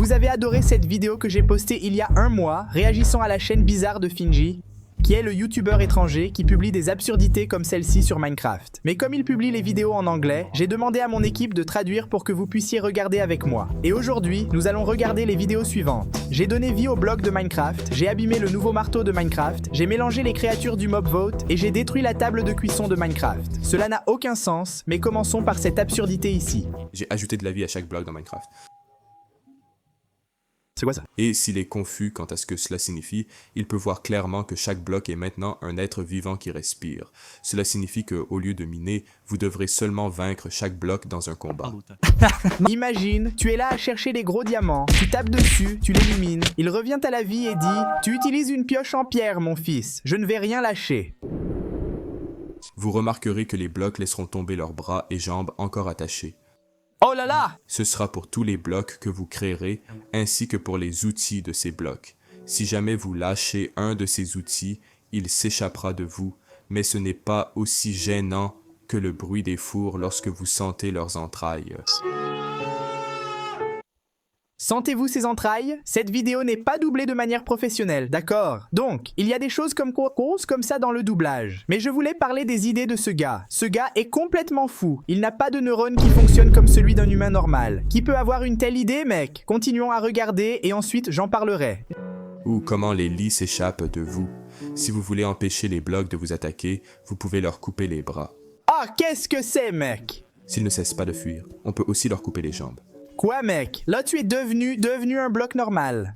vous avez adoré cette vidéo que j'ai postée il y a un mois, réagissant à la chaîne bizarre de Finji, qui est le youtubeur étranger qui publie des absurdités comme celle-ci sur Minecraft. Mais comme il publie les vidéos en anglais, j'ai demandé à mon équipe de traduire pour que vous puissiez regarder avec moi. Et aujourd'hui, nous allons regarder les vidéos suivantes. J'ai donné vie au bloc de Minecraft, j'ai abîmé le nouveau marteau de Minecraft, j'ai mélangé les créatures du mob vote et j'ai détruit la table de cuisson de Minecraft. Cela n'a aucun sens, mais commençons par cette absurdité ici. J'ai ajouté de la vie à chaque bloc dans Minecraft. C'est quoi ça? Et s'il est confus quant à ce que cela signifie, il peut voir clairement que chaque bloc est maintenant un être vivant qui respire. Cela signifie qu'au lieu de miner, vous devrez seulement vaincre chaque bloc dans un combat. Imagine, tu es là à chercher les gros diamants, tu tapes dessus, tu l'élimines, il revient à la vie et dit « Tu utilises une pioche en pierre, mon fils, je ne vais rien lâcher. » Vous remarquerez que les blocs laisseront tomber leurs bras et jambes encore attachés. Oh là là! Ce sera pour tous les blocs que vous créerez, ainsi que pour les outils de ces blocs. Si jamais vous lâchez un de ces outils, il s'échappera de vous, mais ce n'est pas aussi gênant que le bruit des fours lorsque vous sentez leurs entrailles. Sentez-vous ces entrailles? Cette vidéo n'est pas doublée de manière professionnelle, d'accord? Donc, il y a des choses comme ça dans le doublage. Mais je voulais parler des idées de ce gars. Ce gars est complètement fou. Il n'a pas de neurones qui fonctionnent comme celui d'un humain normal. Qui peut avoir une telle idée, mec? Continuons à regarder et ensuite j'en parlerai. Ou comment les lits s'échappent de vous. Si vous voulez empêcher les blocs de vous attaquer, vous pouvez leur couper les bras. Ah, qu'est-ce que c'est, mec? S'ils ne cessent pas de fuir, on peut aussi leur couper les jambes. Quoi, mec? Là, tu es devenu un bloc normal.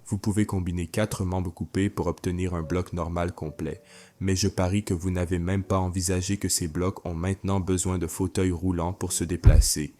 Vous pouvez combiner 4 membres coupés pour obtenir un bloc normal complet, mais je parie que vous n'avez même pas envisagé que ces blocs ont maintenant besoin de fauteuils roulants pour se déplacer.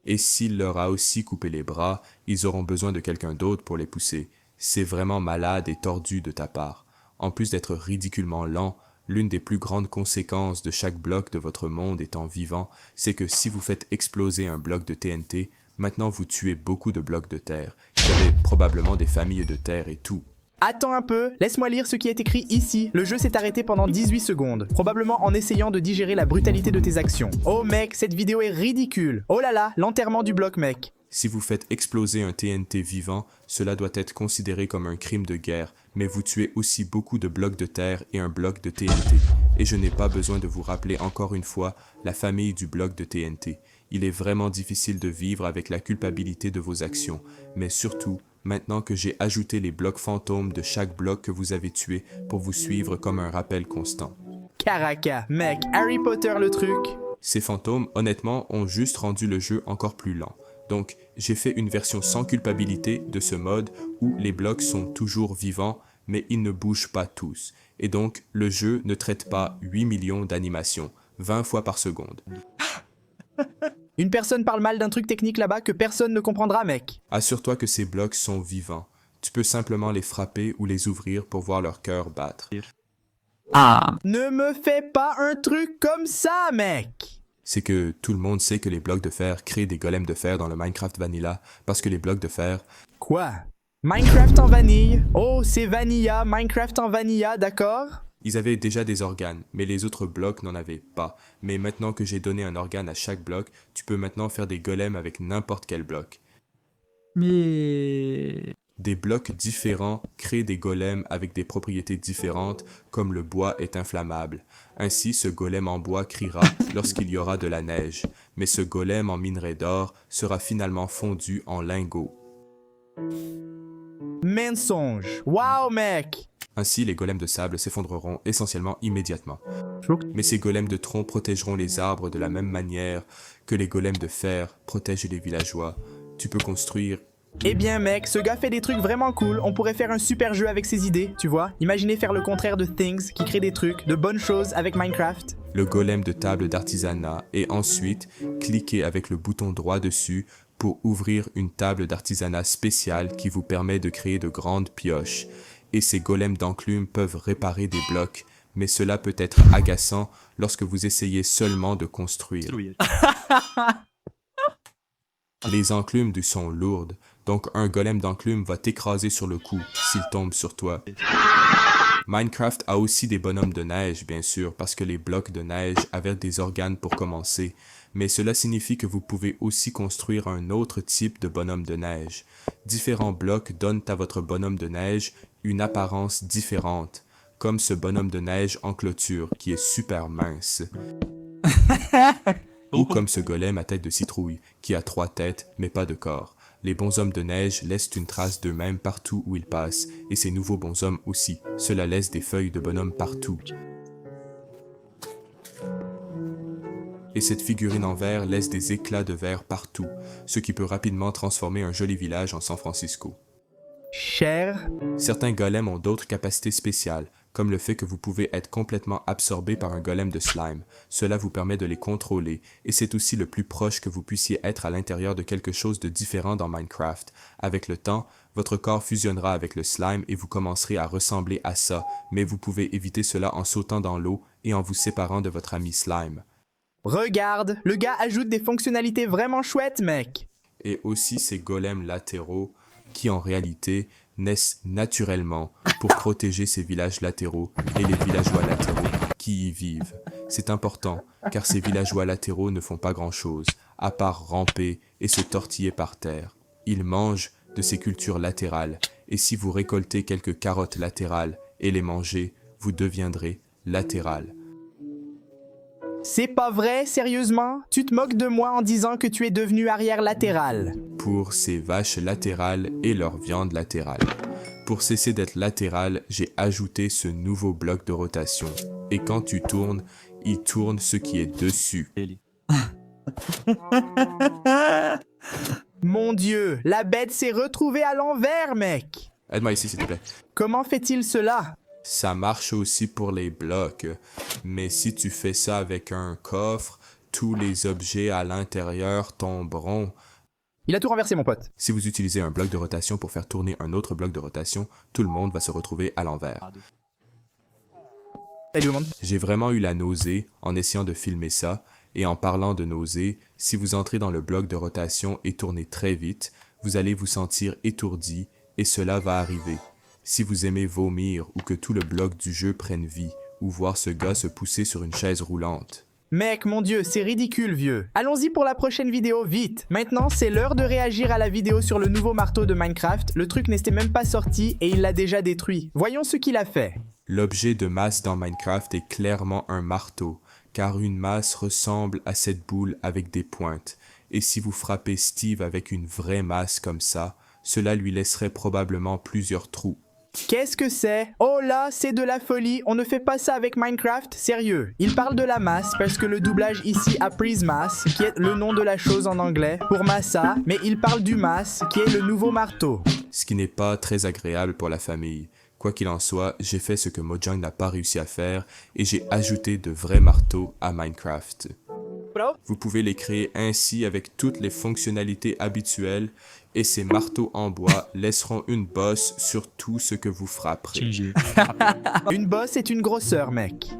Et s'il leur a aussi coupé les bras, ils auront besoin de quelqu'un d'autre pour les pousser. C'est vraiment malade et tordu de ta part. En plus d'être ridiculement lent, l'une des plus grandes conséquences de chaque bloc de votre monde étant vivant, c'est que si vous faites exploser un bloc de TNT, maintenant vous tuez beaucoup de blocs de terre. Vous avez probablement des familles de terre et tout. Attends un peu, laisse-moi lire ce qui est écrit ici. Le jeu s'est arrêté pendant 18 secondes, probablement en essayant de digérer la brutalité de tes actions. Oh mec, cette vidéo est ridicule. Oh là là, l'enterrement du bloc, mec. Si vous faites exploser un TNT vivant, cela doit être considéré comme un crime de guerre, mais vous tuez aussi beaucoup de blocs de terre et un bloc de TNT. Et je n'ai pas besoin de vous rappeler encore une fois la famille du bloc de TNT. Il est vraiment difficile de vivre avec la culpabilité de vos actions, mais surtout, maintenant que j'ai ajouté les blocs fantômes de chaque bloc que vous avez tué pour vous suivre comme un rappel constant. Caraca, mec, Harry Potter le truc. Ces fantômes, honnêtement, ont juste rendu le jeu encore plus lent. Donc, j'ai fait une version sans culpabilité de ce mode où les blocs sont toujours vivants, mais ils ne bougent pas tous. Et donc, le jeu ne traite pas 8 millions d'animations, 20 fois par seconde. Une personne parle mal d'un truc technique là-bas que personne ne comprendra, mec. Assure-toi que ces blocs sont vivants. Tu peux simplement les frapper ou les ouvrir pour voir leur cœur battre. Ah. Ne me fais pas un truc comme ça, mec. C'est que tout le monde sait que les blocs de fer créent des golems de fer dans le Minecraft Vanilla, parce que les blocs de fer... Quoi? Minecraft en vanille? Oh, c'est Vanilla, Minecraft en Vanilla, d'accord? Ils avaient déjà des organes, mais les autres blocs n'en avaient pas. Mais maintenant que j'ai donné un organe à chaque bloc, tu peux maintenant faire des golems avec n'importe quel bloc. Mais... Des blocs différents créent des golems avec des propriétés différentes, comme le bois est inflammable. Ainsi, ce golem en bois criera lorsqu'il y aura de la neige, mais ce golem en minerai d'or sera finalement fondu en lingots. Mensonge. Wow, mec. Ainsi, les golems de sable s'effondreront essentiellement immédiatement. Mais ces golems de tronc protégeront les arbres de la même manière que les golems de fer protègent les villageois. Tu peux construire... Eh bien mec, ce gars fait des trucs vraiment cool, on pourrait faire un super jeu avec ses idées, tu vois? Imaginez faire le contraire de Things, qui crée des trucs, de bonnes choses avec Minecraft. Le golem de table d'artisanat et ensuite cliquez avec le bouton droit dessus pour ouvrir une table d'artisanat spéciale qui vous permet de créer de grandes pioches. Et ces golems d'enclume peuvent réparer des blocs, mais cela peut être agaçant lorsque vous essayez seulement de construire. Les enclumes sont lourdes, donc un golem d'enclume va t'écraser sur le cou s'il tombe sur toi. Minecraft a aussi des bonhommes de neige, bien sûr, parce que les blocs de neige avaient des organes pour commencer, mais cela signifie que vous pouvez aussi construire un autre type de bonhomme de neige. Différents blocs donnent à votre bonhomme de neige une apparence différente, comme ce bonhomme de neige en clôture qui est super mince. Ou comme ce golem à tête de citrouille, qui a 3 têtes mais pas de corps. Les bonshommes de neige laissent une trace d'eux-mêmes partout où ils passent, et ces nouveaux bonshommes aussi. Cela laisse des feuilles de bonhomme partout. Et cette figurine en verre laisse des éclats de verre partout, ce qui peut rapidement transformer un joli village en San Francisco. Cher. Certains golems ont d'autres capacités spéciales, comme le fait que vous pouvez être complètement absorbé par un golem de slime. Cela vous permet de les contrôler, et c'est aussi le plus proche que vous puissiez être à l'intérieur de quelque chose de différent dans Minecraft. Avec le temps, votre corps fusionnera avec le slime et vous commencerez à ressembler à ça, mais vous pouvez éviter cela en sautant dans l'eau et en vous séparant de votre ami slime. Regarde, le gars ajoute des fonctionnalités vraiment chouettes, mec. Et aussi ces golems latéraux qui en réalité naissent naturellement pour protéger ces villages latéraux et les villageois latéraux qui y vivent. C'est important car ces villageois latéraux ne font pas grand-chose à part ramper et se tortiller par terre. Ils mangent de ces cultures latérales et si vous récoltez quelques carottes latérales et les mangez, vous deviendrez latéral. C'est pas vrai, sérieusement? Tu te moques de moi en disant que tu es devenu arrière latéral. Pour ces vaches latérales et leur viande latérale. Pour cesser d'être latéral, j'ai ajouté ce nouveau bloc de rotation. Et quand tu tournes, il tourne ce qui est dessus. Mon Dieu, la bête s'est retrouvée à l'envers, mec. Aide-moi ici, s'il te plaît. Comment fait-il cela? Ça marche aussi pour les blocs, mais si tu fais ça avec un coffre, tous les objets à l'intérieur tomberont. Il a tout renversé, mon pote. Si vous utilisez un bloc de rotation pour faire tourner un autre bloc de rotation, tout le monde va se retrouver à l'envers. Salut tout le monde. J'ai vraiment eu la nausée en essayant de filmer ça, et en parlant de nausée, si vous entrez dans le bloc de rotation et tournez très vite, vous allez vous sentir étourdi, et cela va arriver. Si vous aimez vomir ou que tout le bloc du jeu prenne vie, ou voir ce gars se pousser sur une chaise roulante. Mec, mon Dieu, c'est ridicule, vieux. Allons-y pour la prochaine vidéo, vite. Maintenant, c'est l'heure de réagir à la vidéo sur le nouveau marteau de Minecraft. Le truc n'était même pas sorti et il l'a déjà détruit. Voyons ce qu'il a fait. L'objet de masse dans Minecraft est clairement un marteau, car une masse ressemble à cette boule avec des pointes. Et si vous frappez Steve avec une vraie masse comme ça, cela lui laisserait probablement plusieurs trous. Qu'est-ce que c'est? Oh là, c'est de la folie, on ne fait pas ça avec Minecraft, sérieux. Il parle de la masse parce que le doublage ici a pris mass, qui est le nom de la chose en anglais, pour massa, mais il parle du mass, qui est le nouveau marteau. Ce qui n'est pas très agréable pour la famille. Quoi qu'il en soit, j'ai fait ce que Mojang n'a pas réussi à faire et j'ai ajouté de vrais marteaux à Minecraft. Vous pouvez les créer ainsi avec toutes les fonctionnalités habituelles et ces marteaux en bois laisseront une bosse sur tout ce que vous frapperez. Une bosse est une grosseur, mec.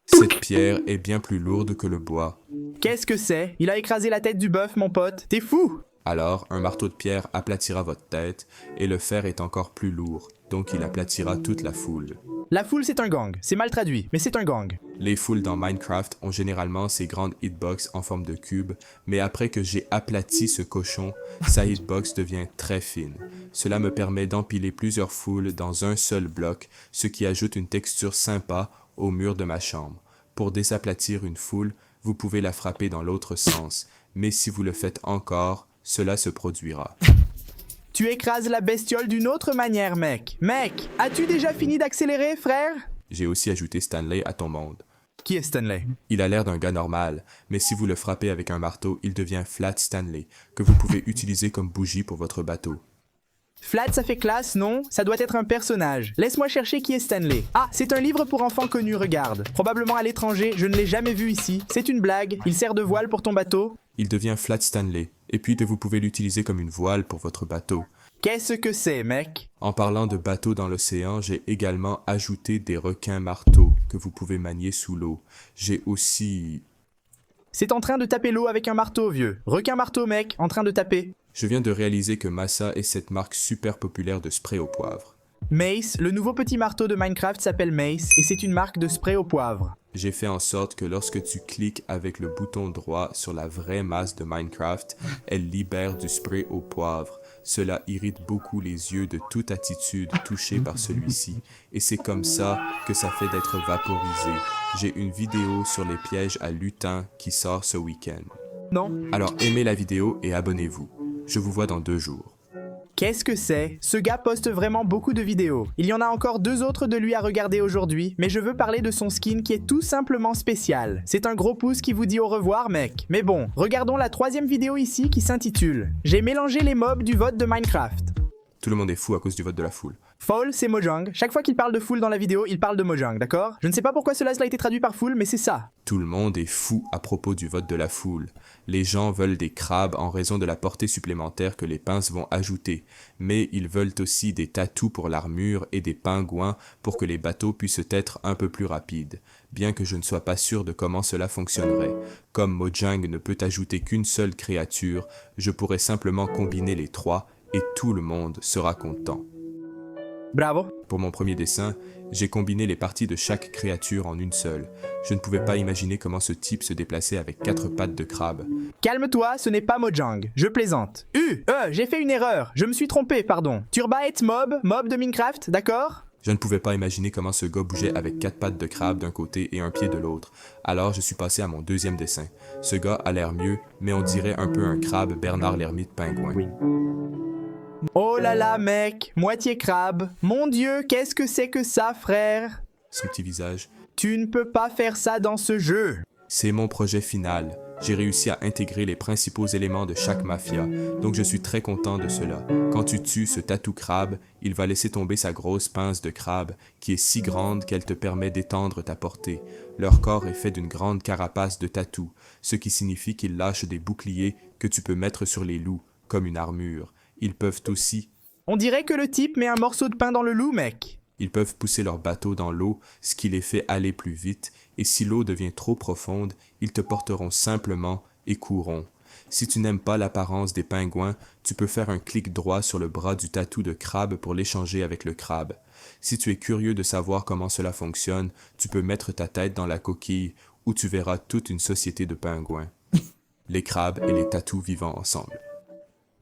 Cette pierre est bien plus lourde que le bois. Qu'est-ce que c'est? Il a écrasé la tête du bœuf, mon pote. T'es fou? Alors, un marteau de pierre aplatira votre tête et le fer est encore plus lourd, donc il aplatira toute la foule. La foule, c'est un gang. C'est mal traduit, mais c'est un gang. Les foules dans Minecraft ont généralement ces grandes hitbox en forme de cube, mais après que j'ai aplati ce cochon, sa hitbox devient très fine. Cela me permet d'empiler plusieurs foules dans un seul bloc, ce qui ajoute une texture sympa au mur de ma chambre. Pour désaplatir une foule, vous pouvez la frapper dans l'autre sens, mais si vous le faites encore, cela se produira. Tu écrases la bestiole d'une autre manière, mec. Mec, as-tu déjà fini d'accélérer, frère? J'ai aussi ajouté Stanley à ton monde. Qui est Stanley? Il a l'air d'un gars normal, mais si vous le frappez avec un marteau, il devient Flat Stanley, que vous pouvez utiliser comme bougie pour votre bateau. Flat, ça fait classe, non? Ça doit être un personnage. Laisse-moi chercher qui est Stanley. Ah, c'est un livre pour enfants connus, regarde. Probablement à l'étranger, je ne l'ai jamais vu ici. C'est une blague. Il sert de voile pour ton bateau. Il devient Flat Stanley, et puis vous pouvez l'utiliser comme une voile pour votre bateau. Qu'est-ce que c'est, mec? En parlant de bateaux dans l'océan, j'ai également ajouté des requins marteaux que vous pouvez manier sous l'eau. J'ai aussi... C'est en train de taper l'eau avec un marteau, vieux. Requin marteau, mec, en train de taper. Je viens de réaliser que Massa est cette marque super populaire de spray au poivre. Mace, le nouveau petit marteau de Minecraft s'appelle Mace et c'est une marque de spray au poivre. J'ai fait en sorte que lorsque tu cliques avec le bouton droit sur la vraie masse de Minecraft, elle libère du spray au poivre. Cela irrite beaucoup les yeux de toute attitude touchée par celui-ci, et c'est comme ça que ça fait d'être vaporisé. J'ai une vidéo sur les pièges à lutin qui sort ce week-end. Non? Alors aimez la vidéo et abonnez-vous. Je vous vois dans 2 jours. Qu'est-ce que c'est? Ce gars poste vraiment beaucoup de vidéos. Il y en a encore 2 autres de lui à regarder aujourd'hui, mais je veux parler de son skin qui est tout simplement spécial. C'est un gros pouce qui vous dit au revoir, mec. Mais bon, regardons la 3e vidéo ici qui s'intitule « J'ai mélangé les mobs du vote de Minecraft ». Tout le monde est fou à cause du vote de la foule. Foul, c'est Mojang. Chaque fois qu'il parle de foule dans la vidéo, il parle de Mojang, d'accord? Je ne sais pas pourquoi cela a été traduit par foule, mais c'est ça. Tout le monde est fou à propos du vote de la foule. Les gens veulent des crabes en raison de la portée supplémentaire que les pinces vont ajouter, mais ils veulent aussi des tatous pour l'armure et des pingouins pour que les bateaux puissent être un peu plus rapides. Bien que je ne sois pas sûr de comment cela fonctionnerait. Comme Mojang ne peut ajouter qu'une seule créature, je pourrais simplement combiner les 3 et tout le monde sera content. Bravo. Pour mon premier dessin, j'ai combiné les parties de chaque créature en une seule. Je ne pouvais pas imaginer comment ce type se déplaçait avec 4 pattes de crabe. Calme-toi, ce n'est pas Mojang. Je plaisante. J'ai fait une erreur. Je me suis trompé, pardon. Turbite mob de Minecraft, d'accord? Je ne pouvais pas imaginer comment ce gars bougeait avec 4 pattes de crabe d'un côté et un pied de l'autre. Alors je suis passé à mon 2e dessin. Ce gars a l'air mieux, mais on dirait un peu un crabe Bernard l'ermite pingouin. Oui. Oh là là, mec, moitié crabe. Mon Dieu, qu'est-ce que c'est que ça, frère? Son petit visage. Tu ne peux pas faire ça dans ce jeu. C'est mon projet final. J'ai réussi à intégrer les principaux éléments de chaque mafia, donc je suis très content de cela. Quand tu tues ce tatou crabe, il va laisser tomber sa grosse pince de crabe, qui est si grande qu'elle te permet d'étendre ta portée. Leur corps est fait d'une grande carapace de tatou, ce qui signifie qu'ils lâchent des boucliers que tu peux mettre sur les loups, comme une armure. Ils peuvent aussi... On dirait que le type met un morceau de pain dans le loup, mec. Ils peuvent pousser leur bateau dans l'eau, ce qui les fait aller plus vite, et si l'eau devient trop profonde, ils te porteront simplement et courront. Si tu n'aimes pas l'apparence des pingouins, tu peux faire un clic droit sur le bras du tatou de crabe pour l'échanger avec le crabe. Si tu es curieux de savoir comment cela fonctionne, tu peux mettre ta tête dans la coquille, où tu verras toute une société de pingouins. Les crabes et les tatous vivant ensemble.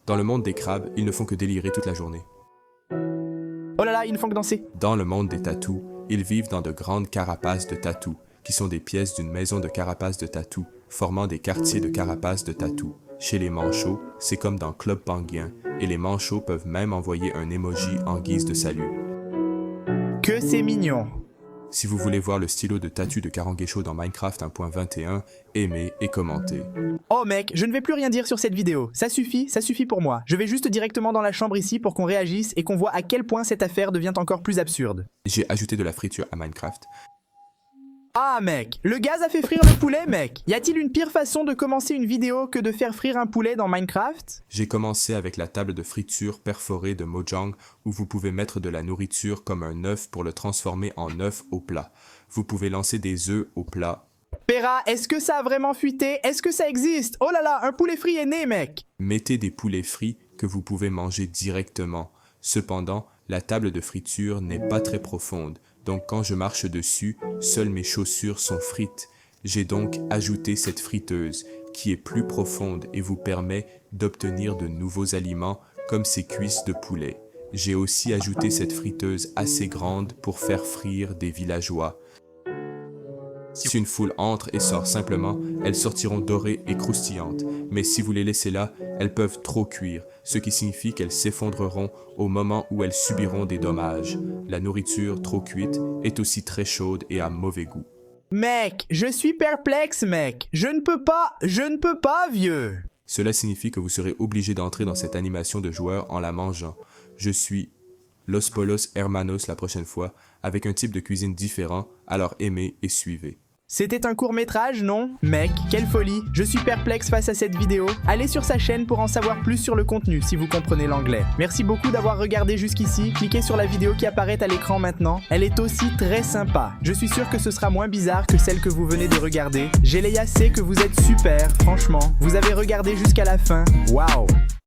Dans le monde des crabes, ils ne font que délirer toute la journée. Oh là là, ils ne font que danser. Dans le monde des tatous, ils vivent dans de grandes carapaces de tatous, qui sont des pièces d'une maison de carapaces de tatous, formant des quartiers de carapaces de tatous. Chez les manchots, c'est comme dans Club Penguin, et les manchots peuvent même envoyer un emoji en guise de salut. Que c'est mignon. Si vous voulez voir le stylo de tatou de Karangesho dans Minecraft 1.21, aimez et commentez. Oh mec, je ne vais plus rien dire sur cette vidéo. Ça suffit pour moi. Je vais juste directement dans la chambre ici pour qu'on réagisse et qu'on voit à quel point cette affaire devient encore plus absurde. J'ai ajouté de la friture à Minecraft. Ah mec, le gaz a fait frire le poulet, mec. Y a-t-il une pire façon de commencer une vidéo que de faire frire un poulet dans Minecraft? J'ai commencé avec la table de friture perforée de Mojang où vous pouvez mettre de la nourriture comme un œuf pour le transformer en œuf au plat. Vous pouvez lancer des œufs au plat. Pera, est-ce que ça a vraiment fuité? Est-ce que ça existe? Oh là là, un poulet frit est né, mec. Mettez des poulets frits que vous pouvez manger directement. Cependant, la table de friture n'est pas très profonde, donc quand je marche dessus, seules mes chaussures sont frites. J'ai donc ajouté cette friteuse, qui est plus profonde et vous permet d'obtenir de nouveaux aliments comme ces cuisses de poulet. J'ai aussi ajouté cette friteuse assez grande pour faire frire des villageois. Si une foule entre et sort simplement, elles sortiront dorées et croustillantes, mais si vous les laissez là, elles peuvent trop cuire, ce qui signifie qu'elles s'effondreront au moment où elles subiront des dommages. La nourriture trop cuite est aussi très chaude et a mauvais goût. Mec, je suis perplexe, mec. Je ne peux pas, vieux. Cela signifie que vous serez obligé d'entrer dans cette animation de joueur en la mangeant. Je suis Los Polos Hermanos la prochaine fois, avec un type de cuisine différent, alors aimez et suivez. C'était un court-métrage, non? Mec, quelle folie! Je suis perplexe face à cette vidéo. Allez sur sa chaîne pour en savoir plus sur le contenu si vous comprenez l'anglais. Merci beaucoup d'avoir regardé jusqu'ici. Cliquez sur la vidéo qui apparaît à l'écran maintenant. Elle est aussi très sympa. Je suis sûr que ce sera moins bizarre que celle que vous venez de regarder. Géléa sait que vous êtes super, franchement. Vous avez regardé jusqu'à la fin. Waouh!